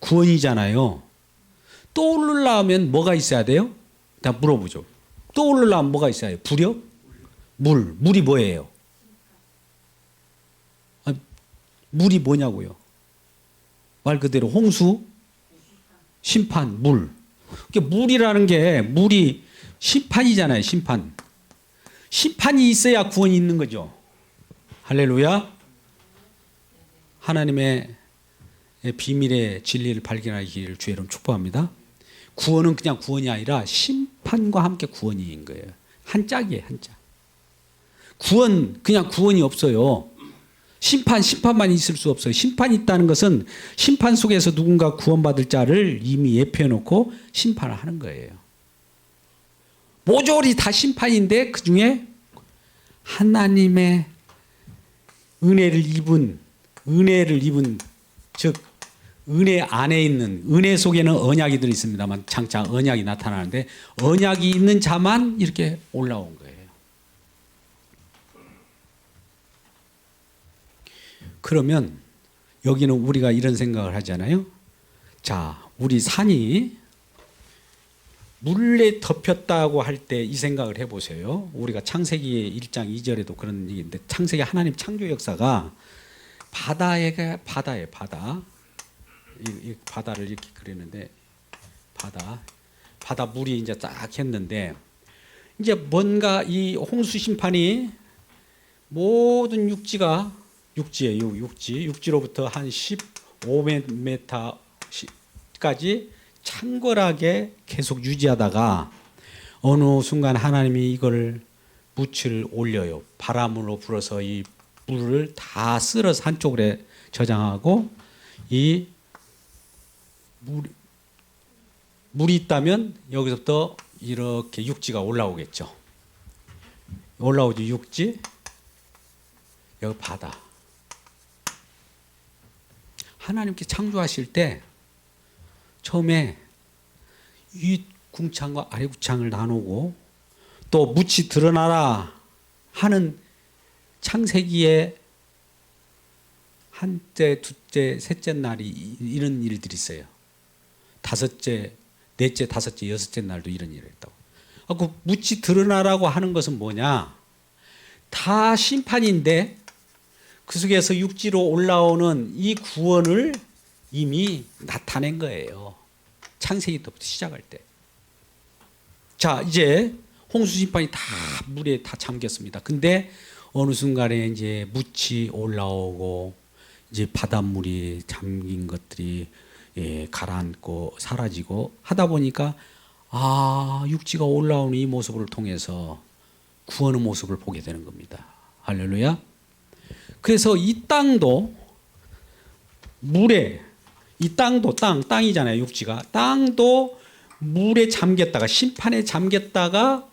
구원이잖아요. 떠오르려면 뭐가 있어야 돼요? 일단 물어보죠. 떠오르려면 뭐가 있어야 돼요? 불이요? 물이 뭐예요? 물이 뭐냐고요? 말 그대로 홍수, 심판, 물. 물이라는 게, 물이 심판이잖아요. 심판이 있어야 구원이 있는 거죠. 할렐루야. 하나님의 비밀의 진리를 발견하기를 주의 이름 축복합니다. 구원은 그냥 구원이 아니라 심판과 함께 구원인 거예요. 한 짝이에요, 한 짝. 구원, 그냥 구원이 없어요. 심판만 있을 수 없어요. 심판이 있다는 것은 심판 속에서 누군가 구원받을 자를 이미 예표해 놓고 심판을 하는 거예요. 모조리 다 심판인데 그 중에 하나님의 은혜를 입은, 즉 은혜 안에 있는, 은혜 속에는 언약이 들 있습니다만 장차 언약이 나타나는데 언약이 있는 자만 이렇게 올라온 거예요. 그러면 여기는 우리가 이런 생각을 하잖아요. 자, 우리 산이 물에 덮였다고 할 때 이 생각을 해보세요. 우리가 창세기 1장 2절에도 그런 얘기인데, 창세기 하나님 창조 역사가 바다예요, 바다. 이 바다를 이렇게 그리는데, 바다 물이 이제 딱 했는데, 이제 뭔가 이 홍수 심판이 모든 육지로부터 한 15m까지 창궐하게 계속 유지하다가 어느 순간 하나님이 이걸 묻을 올려요. 바람으로 불어서 이 물을 다 쓸어서 한쪽으로 저장하고, 이 물이 있다면 여기서부터 이렇게 육지가 올라오겠죠. 올라오지, 육지. 여기 바다. 하나님께 창조하실 때 처음에 위 궁창과 아래 궁창을 나누고 또 묻이 드러나라 하는 창세기에 한째, 둘째, 셋째 날이 이런 일들이 있어요. 다섯째, 넷째, 다섯째, 여섯째 날도 이런 일을 했다고. 그 묻이 드러나라고 하는 것은 뭐냐? 다 심판인데 그 속에서 육지로 올라오는 이 구원을 이미 나타낸 거예요. 창세기 때부터 시작할 때. 자, 이제 홍수 심판이 다 물에 다 잠겼습니다. 근데 어느 순간에 이제 묻이 올라오고 이제 바닷물이 잠긴 것들이 가라앉고 사라지고 하다 보니까 육지가 올라오는 이 모습을 통해서 구원의 모습을 보게 되는 겁니다. 할렐루야. 그래서 이 땅도 물에, 이 땅도 땅이잖아요. 육지가. 땅도 물에 잠겼다가, 심판에 잠겼다가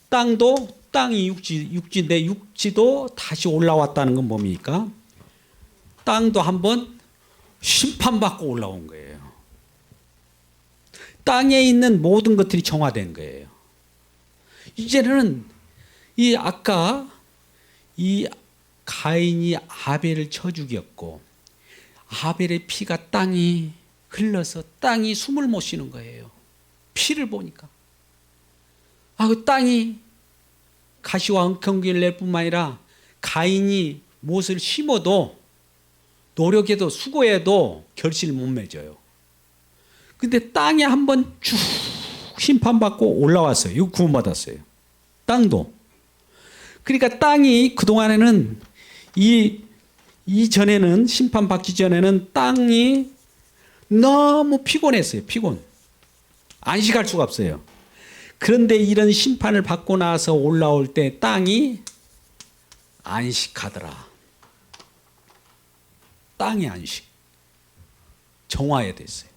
땅이 육지인데 육지도 다시 올라왔다는 건 뭡니까? 땅도 한번 심판받고 올라온 거예요. 땅에 있는 모든 것들이 정화된 거예요. 이제는 아까 가인이 아벨을 쳐 죽였고 아벨의 피가 땅이 흘러서 땅이 숨을 못 쉬는 거예요. 피를 보니까. 그 땅이 가시와 엉겅퀴를 낼 뿐만 아니라 가인이 무엇을 심어도 노력해도 수고해도 결실을 못 맺어요. 근데 땅에 한번 쭉 심판받고 올라왔어요. 이거 구원받았어요. 땅도. 그러니까 땅이 그동안에는 이전에는 심판받기 전에는 땅이 너무 피곤했어요. 피곤. 안식할 수가 없어요. 그런데 이런 심판을 받고 나서 올라올 때 땅이 안식하더라. 땅의 안식. 정화해 됐어요.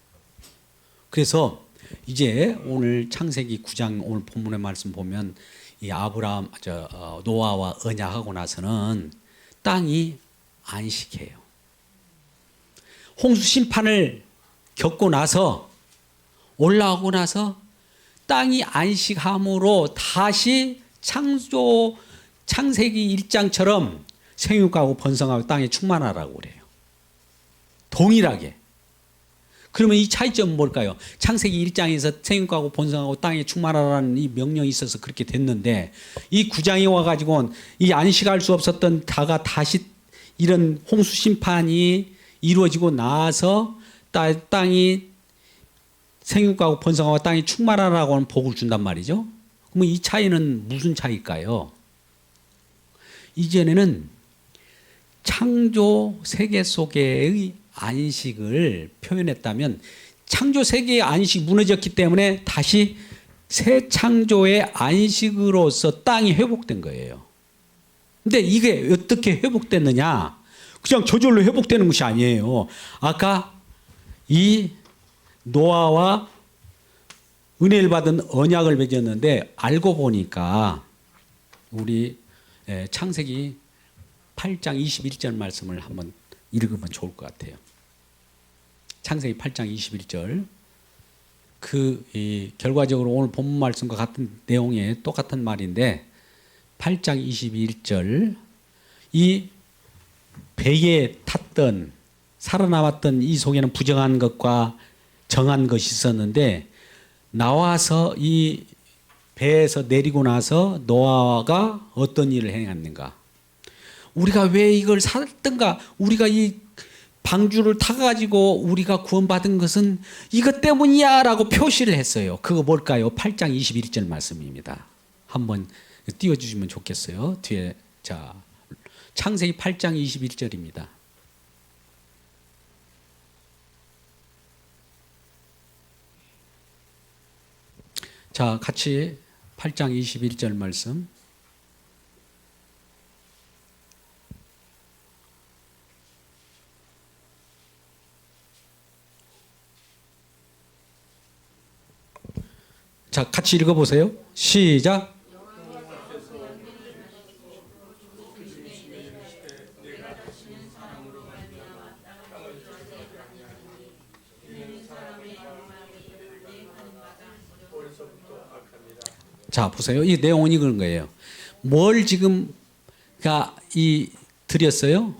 그래서 이제 오늘 창세기 9장 오늘 본문의 말씀 보면 이 노아와 언약하고 나서는 땅이 안식해요. 홍수 심판을 겪고 나서 올라오고 나서 땅이 안식함으로 다시 창세기 1장처럼 생육하고 번성하고 땅에 충만하라고 그래요. 동일하게. 그러면 이 차이점은 뭘까요? 창세기 1장에서 생육하고 번성하고 땅에 충만하라는 이 명령이 있어서 그렇게 됐는데 이 9장에 와가지고 이 안식할 수 없었던 다가 다시 이런 홍수 심판이 이루어지고 나서 땅이 생육하고 번성하고 땅이 충만하라고 하는 복을 준단 말이죠. 그러면 이 차이는 무슨 차이일까요? 이전에는 창조 세계 속의 안식을 표현했다면 창조 세계의 안식이 무너졌기 때문에 다시 새 창조의 안식으로서 땅이 회복된 거예요. 근데 이게 어떻게 회복됐느냐? 그냥 저절로 회복되는 것이 아니에요. 아까 이 노아와 은혜를 받은 언약을 맺었는데 알고 보니까 우리 창세기 8장 21절 말씀을 한번 읽으면 좋을 것 같아요. 창세기 8장 21절. 결과적으로 오늘 본문 말씀과 같은 내용의 똑같은 말인데 8장 21절. 이 배에 탔던 살아남았던 이 속에는 부정한 것과 정한 것이 있었는데 나와서 이 배에서 내리고 나서 노아가 어떤 일을 행했는가? 우리가 왜 이걸 샀던가? 우리가 이 방주를 타가지고 우리가 구원받은 것은 이것 때문이야 라고 표시를 했어요. 그거 뭘까요? 8장 21절 말씀입니다. 한번 띄워주시면 좋겠어요. 뒤에. 자, 창세기 8장 21절입니다. 자, 같이 8장 21절 말씀. 자, 같이 읽어보세요. 시작. 자, 보세요. 이 내용은 이런 거예요. 뭘 지금 드렸어요?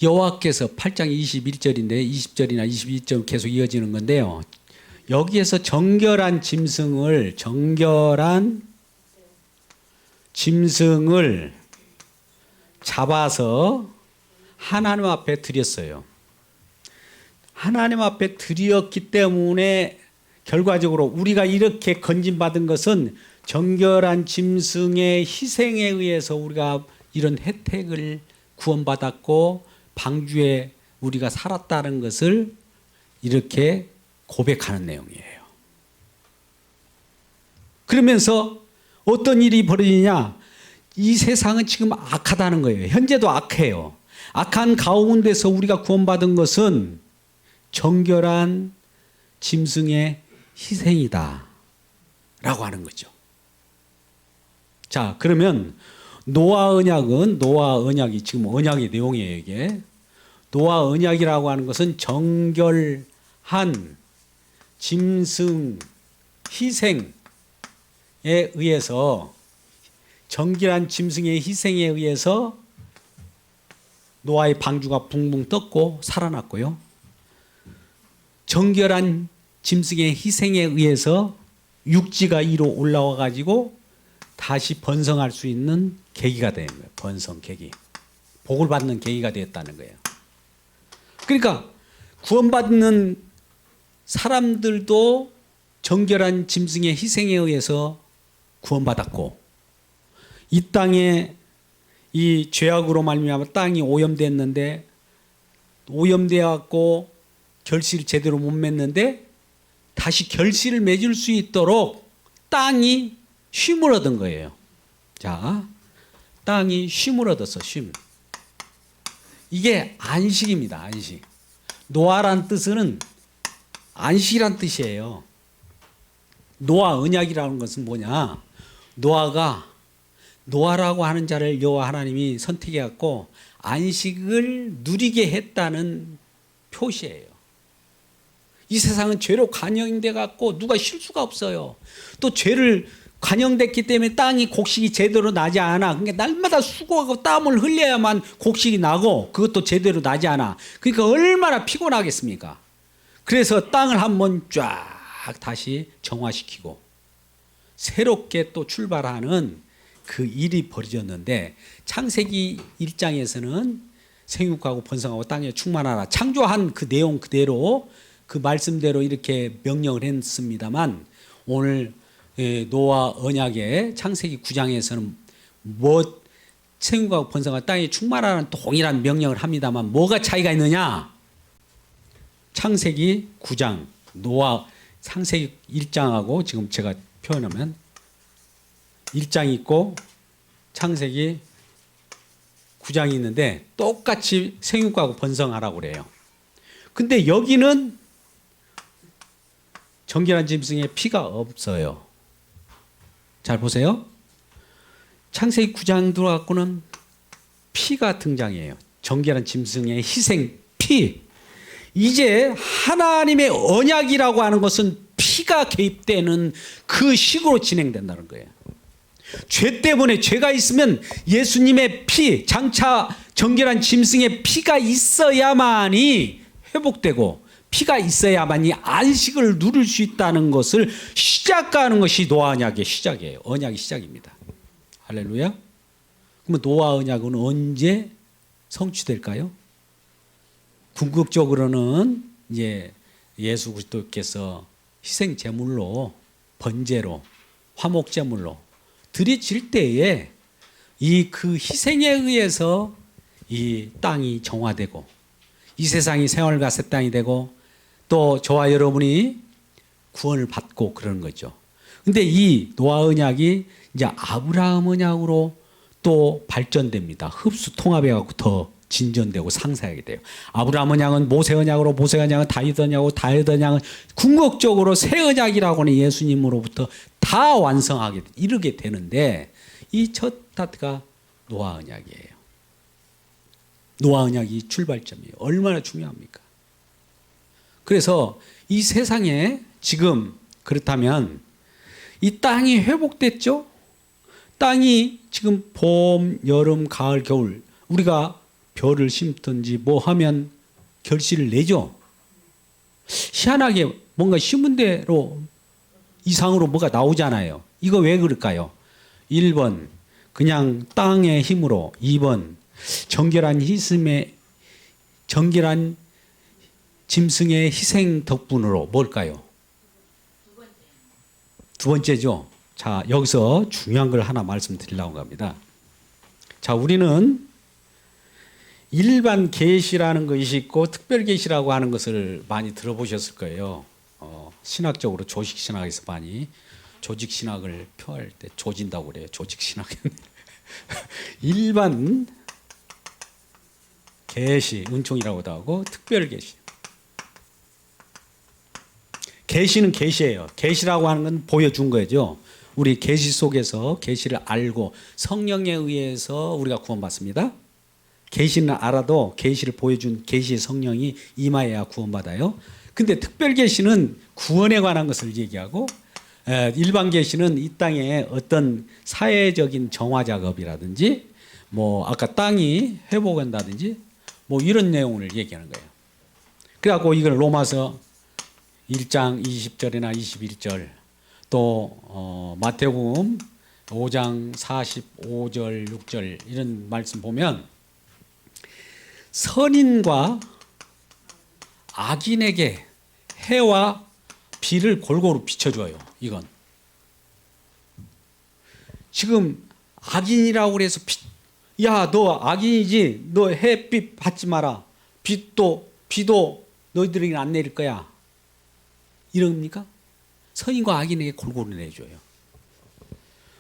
여호와께서 8장 21절인데 20절이나 22절 계속 이어지는 건데요. 여기에서 정결한 짐승을 잡아서 하나님 앞에 드렸어요. 하나님 앞에 드렸기 때문에 결과적으로 우리가 이렇게 건진받은 것은 정결한 짐승의 희생에 의해서 우리가 이런 혜택을 구원받았고 방주에 우리가 살았다는 것을 이렇게 고백하는 내용이에요. 그러면서 어떤 일이 벌어지냐? 이 세상은 지금 악하다는 거예요. 현재도 악해요. 악한 가운데서 우리가 구원받은 것은 정결한 짐승의 희생이다 라고 하는 거죠. 자, 그러면 노아 언약이 지금 언약의 내용이에요. 이게 노아 언약이라고 하는 것은 정결한 짐승 희생에 의해서 정결한 짐승의 희생에 의해서 노아의 방주가 붕붕 떴고 살아났고요. 정결한 짐승의 희생에 의해서 육지가 위로 올라와 가지고 다시 번성할 수 있는 계기가 된 거예요. 번성 계기. 복을 받는 계기가 되었다는 거예요. 그러니까 구원받는 사람들도 정결한 짐승의 희생에 의해서 구원받았고, 이 땅에 이 죄악으로 말미암아 땅이 오염됐는데, 오염되어 갖고 결실을 제대로 못 맺는데 다시 결실을 맺을 수 있도록 땅이 쉼을 얻은 거예요. 자, 땅이 쉼을 얻었어. 쉼. 이게 안식입니다. 안식. 노아란 뜻은 안식이란 뜻이에요. 노아 언약이라는 것은 뭐냐? 노아라고 하는 자를 여호와 하나님이 선택해 갖고 안식을 누리게 했다는 표시예요. 이 세상은 죄로 관영돼 갖고 누가 쉴 수가 없어요. 또 죄를 관영됐기 때문에 땅이 곡식이 제대로 나지 않아. 그러니까 날마다 수고하고 땀을 흘려야만 곡식이 나고, 그것도 제대로 나지 않아. 그러니까 얼마나 피곤하겠습니까? 그래서 땅을 한번 쫙 다시 정화시키고 새롭게 또 출발하는 그 일이 벌어졌는데, 창세기 1장에서는 생육하고 번성하고 땅에 충만하라, 창조한 그 내용 그대로 그 말씀대로 이렇게 명령을 했습니다만, 오늘 노아 언약의 창세기 9장에서는 생육하고 번성하고 땅에 충만하라는 동일한 명령을 합니다만, 뭐가 차이가 있느냐? 창세기 9장 노아 창세기 1장하고 지금 제가 표현하면 1장이 있고 창세기 9장이 있는데 똑같이 생육하고 번성하라고 그래요. 근데 여기는 정결한 짐승의 피가 없어요. 잘 보세요. 창세기 9장 들어갖고는 피가 등장해요. 정결한 짐승의 희생 피. 이제 하나님의 언약이라고 하는 것은 피가 개입되는 그 식으로 진행된다는 거예요. 죄 때문에 죄가 있으면 예수님의 피, 장차 정결한 짐승의 피가 있어야만이 회복되고, 피가 있어야만이 안식을 누릴 수 있다는 것을 시작하는 것이 노아 언약의 시작이에요. 언약의 시작입니다. 할렐루야. 그러면 노아 언약은 언제 성취될까요? 궁극적으로는 이제 예수 그리스도께서 희생 제물로, 번제로, 화목 제물로 드려질 때에 이 그 희생에 의해서 이 땅이 정화되고, 이 세상이 생활과 새 땅이 되고, 또 저와 여러분이 구원을 받고 그러는 거죠. 근데 이 노아 언약이 이제 아브라함 언약으로 또 발전됩니다. 흡수 통합해 갖고 더 진전되고 상세하게 돼요. 아브라함 언약은 모세 언약으로, 모세 언약은 다윗 언약으로, 다윗 언약은 궁극적으로 새 언약이라고 하는 예수님으로부터 다 완성하게 이르게 되는데, 이 첫 스타트가 노아 언약이에요. 노아 언약이 출발점이에요. 얼마나 중요합니까? 그래서 이 세상에 지금 그렇다면 이 땅이 회복됐죠? 땅이 지금 봄, 여름, 가을, 겨울 우리가 벼를 심든지 뭐 하면 결실을 내죠. 희한하게 뭔가 심은 대로 이상으로 뭐가 나오잖아요. 이거 왜 그럴까요? 1번 그냥 땅의 힘으로, 2번 정결한 짐승의 희생 덕분으로. 뭘까요? 두 번째죠. 자, 여기서 중요한 걸 하나 말씀드리려고 합니다. 자, 우리는 일반 계시라는 것이 있고 특별 계시라고 하는 것을 많이 들어보셨을 거예요. 신학적으로 조직 신학에서 많이 조직 신학을 표할 때 조진다고 그래요. 조직 신학. 일반 계시, 은총이라고도 하고 특별 계시. 계시는 계시예요. 계시라고 하는 건 보여준 거죠. 우리 계시 속에서 계시를 알고 성령에 의해서 우리가 구원받습니다. 계시는 알아도 계시를 보여준 계시의 성령이 임하여야 구원받아요. 근데 특별 계시는 구원에 관한 것을 얘기하고, 일반 계시는 이 땅에 어떤 사회적인 정화 작업이라든지 뭐 아까 땅이 회복한다든지 뭐 이런 내용을 얘기하는 거예요. 그래갖고 이걸 로마서 1장 20절이나 21절 또 마태복음 5장 45절 6절 이런 말씀 보면 선인과 악인에게 해와 비를 골고루 비춰줘요. 이건 지금 악인이라고 그래서 야, 너 악인이지. 너 햇빛 받지 마라. 비도 너희들에게는 안 내릴 거야. 이럽니까? 선인과 악인에게 골고루 내줘요.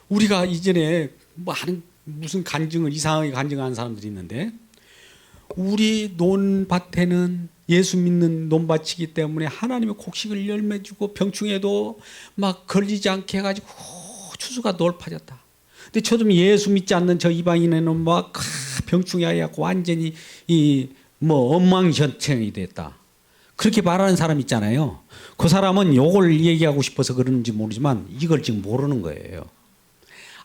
우리가 이전에 무슨 간증을 이상하게 간증하는 사람들이 있는데 우리 논밭에는 예수 믿는 논밭이기 때문에 하나님의 곡식을 열매 주고 병충해도 막 걸리지 않게 해가지고 추수가 높아졌다. 근데 저좀 예수 믿지 않는 저 이방인에는 막 병충해 해갖고 완전히 엉망진창이 됐다. 그렇게 말하는 사람 있잖아요. 그 사람은 요걸 얘기하고 싶어서 그러는지 모르지만 이걸 지금 모르는 거예요.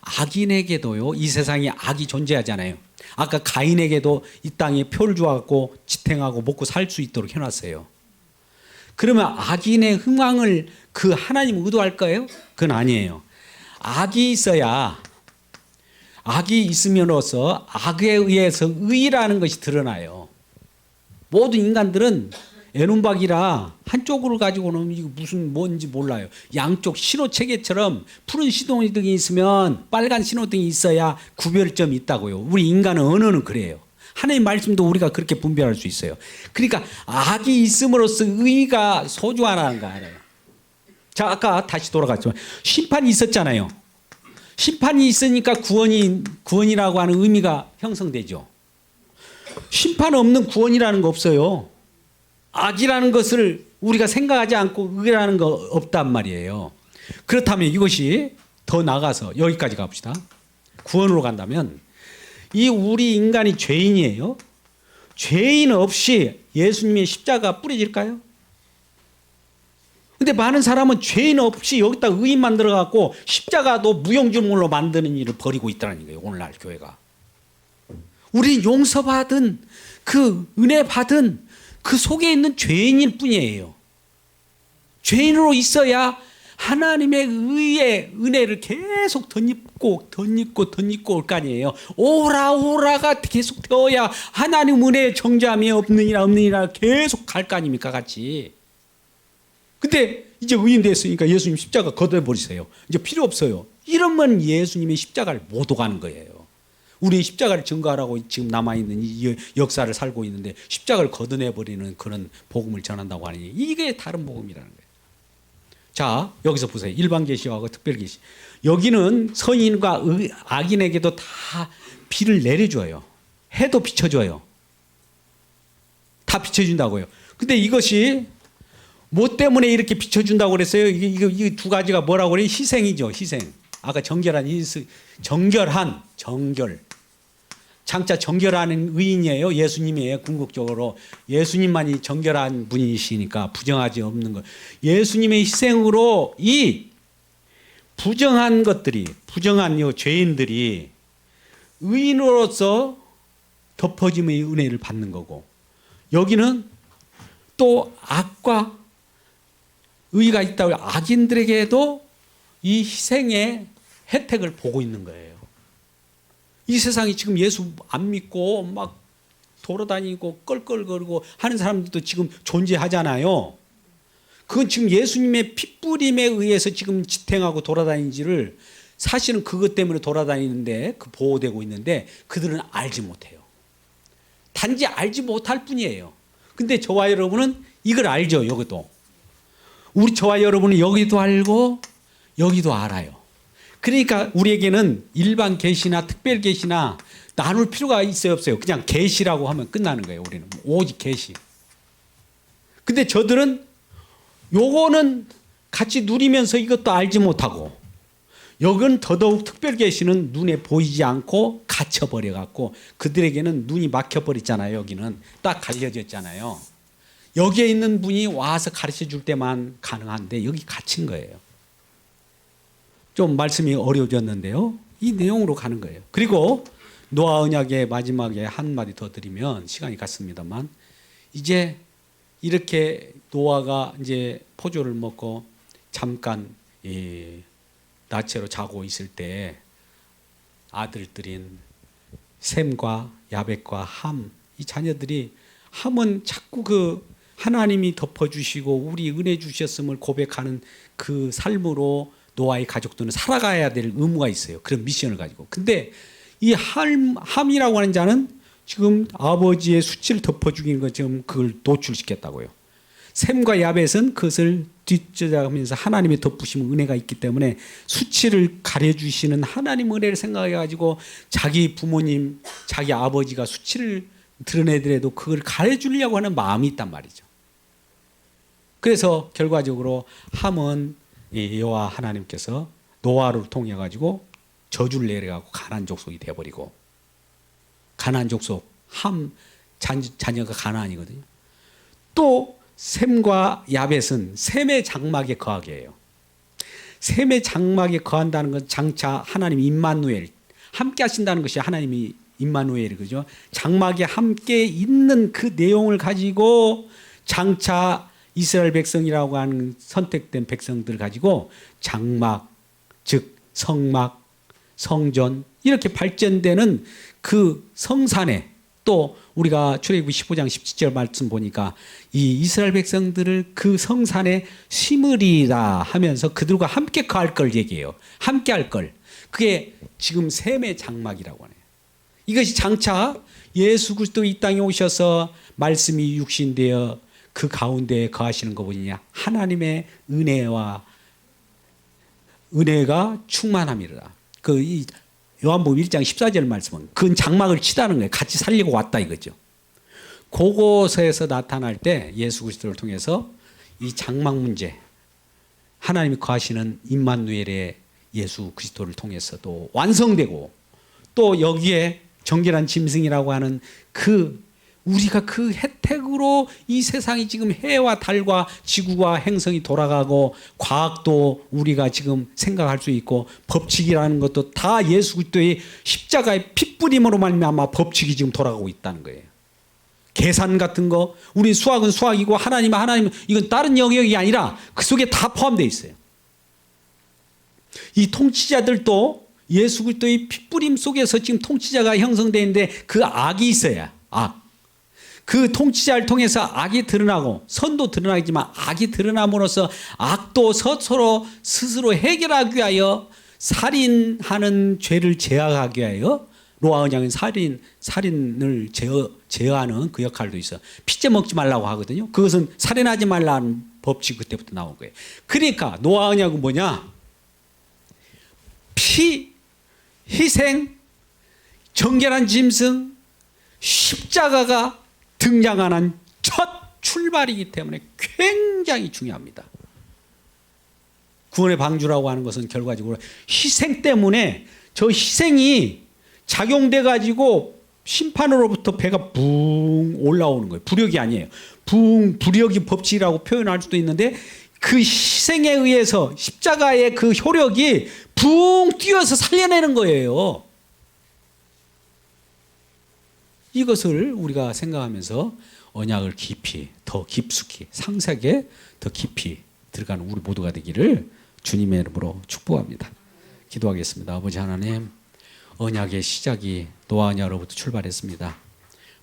악인에게도요, 이 세상에 악이 존재하잖아요. 아까 가인에게도 이 땅에 표를 주어갖고 지탱하고 먹고 살 수 있도록 해놨어요. 그러면 악인의 흥왕을 그 하나님 의도할 거예요? 그건 아니에요. 악이 있음으로써 악에 의해서 의라는 것이 드러나요. 모든 인간들은 애눈박이라 한쪽으로 가지고는 이거 무슨 뭔지 몰라요. 양쪽 신호체계처럼 푸른 신호등이 있으면 빨간 신호등이 있어야 구별점이 있다고요. 우리 인간은 언어는 그래요. 하나님 말씀도 우리가 그렇게 분별할 수 있어요. 그러니까 악이 있음으로써 의가 소중하다는 거 알아요. 자, 아까 다시 돌아갔지만 심판이 있었잖아요. 심판이 있으니까 구원이라고 하는 의미가 형성되죠. 심판 없는 구원이라는 거 없어요. 악이라는 것을 우리가 생각하지 않고 의라는 거 없단 말이에요. 그렇다면 이것이 더 나가서 여기까지 갑시다. 구원으로 간다면 이 우리 인간이 죄인이에요. 죄인 없이 예수님의 십자가 뿌려질까요? 근데 많은 사람은 죄인 없이 여기다 의인 만들어 갖고 십자가도 무용지물로 만드는 일을 벌이고 있다는 거예요. 오늘날 교회가. 우리는 용서받은 그 은혜 받은 그 속에 있는 죄인일 뿐이에요. 죄인으로 있어야 하나님의 의의 은혜를 계속 덧입고 올 거 아니에요. 오라가 계속 되어야 하나님 은혜의 정죄함이 없느니라 계속 갈 거 아닙니까 같이. 근데 이제 의인 됐으니까 예수님 십자가 걷어버리세요. 이제 필요 없어요. 이러면 예수님의 십자가를 못 오가는 거예요. 우리 십자가를 증거하라고 지금 남아있는 이 역사를 살고 있는데 십자가를 걷어내버리는 그런 복음을 전한다고 하니 이게 다른 복음이라는 거예요. 자, 여기서 보세요. 일반 계시하고 특별 계시. 여기는 선인과 악인에게도 다 비를 내려줘요. 해도 비춰줘요. 다 비춰준다고요. 근데 이것이 뭐 때문에 이렇게 비춰준다고 그랬어요? 이게 두 가지가 뭐라고 그래요? 희생이죠. 희생. 아까 정결. 장차 정결하는 의인이에요. 예수님이에요. 궁극적으로 예수님만이 정결한 분이시니까 부정하지 없는 것. 예수님의 희생으로 이 부정한 이 죄인들이 의인으로서 덮어짐의 은혜를 받는 거고, 여기는 또 악과 의가 있다고 악인들에게도 이 희생의 혜택을 보고 있는 거예요. 이 세상이 지금 예수 안 믿고 막 돌아다니고 껄껄거리고 하는 사람들도 지금 존재하잖아요. 그건 지금 예수님의 핏부림에 의해서 지금 지탱하고 돌아다니지를 사실은 그것 때문에 돌아다니는데 보호되고 있는데 그들은 알지 못해요. 단지 알지 못할 뿐이에요. 근데 저와 여러분은 이걸 알죠. 여기도. 저와 여러분은 여기도 알고 여기도 알아요. 그러니까 우리에게는 일반 계시나 특별 계시나 나눌 필요가 있어요 없어요? 그냥 계시라고 하면 끝나는 거예요. 우리는 오직 계시. 근데 저들은 요거는 같이 누리면서 이것도 알지 못하고, 여건 더더욱 특별 계시는 눈에 보이지 않고 갇혀버려 갖고 그들에게는 눈이 막혀버렸잖아요. 여기는 딱 갈려졌잖아요. 여기에 있는 분이 와서 가르쳐 줄 때만 가능한데 여기 갇힌 거예요. 좀 말씀이 어려워졌는데요. 이 내용으로 가는 거예요. 그리고 노아 언약의 마지막에 한마디 더 드리면 시간이 갔습니다만, 이제 이렇게 노아가 이제 포도를 먹고 잠깐 나체로 자고 있을 때 아들들인 셈과 야벳과 함, 이 자녀들이, 함은 자꾸 그 하나님이 덮어주시고 우리 은혜 주셨음을 고백하는 그 삶으로 노아의 가족들은 살아가야 될 의무가 있어요. 그런 미션을 가지고. 근데 이 함이라고 하는 자는 지금 아버지의 수치를 덮어주기는 것처럼 그걸 노출시켰다고요. 셈과 야벳은 그것을 뒷조작하면서 하나님의 덮으심 은혜가 있기 때문에 수치를 가려주시는 하나님 은혜를 생각해가지고 자기 부모님, 자기 아버지가 수치를 드러내더라도 그걸 가려주려고 하는 마음이 있단 말이죠. 그래서 결과적으로 함은 여호와 하나님께서 노아를 통해 가지고 저주를 내려가고 가나안 족속이 되어버리고, 가나안 족속 함 자녀가 가나안이거든요. 또 셈과 야벳은 셈의 장막에 거하게 해요. 셈의 장막에 거한다는 건 장차 하나님 임마누엘 함께 하신다는 것이 하나님이 임마누엘, 그죠? 장막에 함께 있는 그 내용을 가지고 장차 이스라엘 백성이라고 하는 선택된 백성들 가지고 장막, 즉 성막, 성전, 이렇게 발전되는 그 성산에, 또 우리가 출애굽기 15장 17절 말씀 보니까 이 이스라엘 백성들을 그 성산에 심으리라 하면서 그들과 함께 거할 걸 얘기해요. 함께 할 걸. 그게 지금 셈의 장막이라고 하네요. 이것이 장차 예수 그리스도 이 땅에 오셔서 말씀이 육신되어 그 가운데에 거하시는 거 보느냐, 하나님의 은혜가 충만함이라. 그 요한복음 1장 14절 말씀은 그건 장막을 치다는 거예요. 같이 살리고 왔다 이거죠. 그곳에서 나타날 때 예수 그리스도를 통해서 이 장막 문제, 하나님이 거하시는 임마누엘의 예수 그리스도를 통해서도 완성되고, 또 여기에 정결한 짐승이라고 하는 우리가 그 혜택으로 이 세상이 지금 해와 달과 지구와 행성이 돌아가고, 과학도 우리가 지금 생각할 수 있고, 법칙이라는 것도 다 예수 그리스도의 십자가의 핏부림으로 말미암아 법칙이 지금 돌아가고 있다는 거예요. 계산 같은 거, 우리 수학은 수학이고 하나님은 이건 다른 영역이 아니라 그 속에 다 포함되어 있어요. 이 통치자들도 예수 그리스도의 핏부림 속에서 지금 통치자가 형성되어 있는데 그 악이 있어야, 악. 그 통치자를 통해서 악이 드러나고 선도 드러나겠지만 악이 드러남으로써 악도 스스로 해결하기 위하여 살인하는 죄를 제어하기 위하여 노아 언약은 살인을 제어하는 그 역할도 있어. 피째 먹지 말라고 하거든요. 그것은 살인하지 말라는 법칙 그때부터 나온 거예요. 그러니까 노아 언약은 뭐냐? 피, 희생, 정결한 짐승, 십자가가 등장하는 첫 출발이기 때문에 굉장히 중요합니다. 구원의 방주라고 하는 것은 결과적으로 희생 때문에, 저 희생이 작용돼 가지고 심판으로부터 배가 붕 올라오는 거예요. 부력이 아니에요. 부력이 법칙이라고 표현할 수도 있는데, 그 희생에 의해서 십자가의 그 효력이 붕 뛰어서 살려내는 거예요. 이것을 우리가 생각하면서 언약을 깊이, 더 깊숙이, 상세하게 더 깊이 들어가는 우리 모두가 되기를 주님의 이름으로 축복합니다. 기도하겠습니다. 아버지 하나님, 언약의 시작이 노아 언약으로부터 출발했습니다.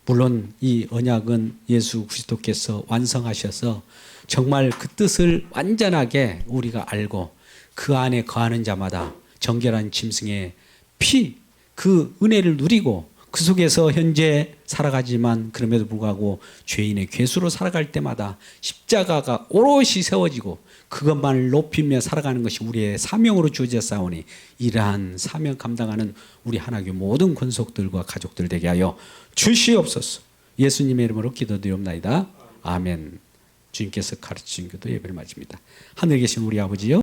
물론 이 언약은 예수 그리스도께서 완성하셔서 정말 그 뜻을 완전하게 우리가 알고 그 안에 거하는 자마다 정결한 짐승의 피, 그 은혜를 누리고 그 속에서 현재 살아가지만 그럼에도 불구하고 죄인의 괴수로 살아갈 때마다 십자가가 오롯이 세워지고 그것만을 높이며 살아가는 것이 우리의 사명으로 주어졌사오니, 이러한 사명 감당하는 우리 하나교회 모든 권속들과 가족들 되게 하여 주시옵소서. 예수님의 이름으로 기도드리옵나이다. 아멘. 주님께서 가르치신 교도 예배를 마칩니다. 하늘에 계신 우리 아버지요,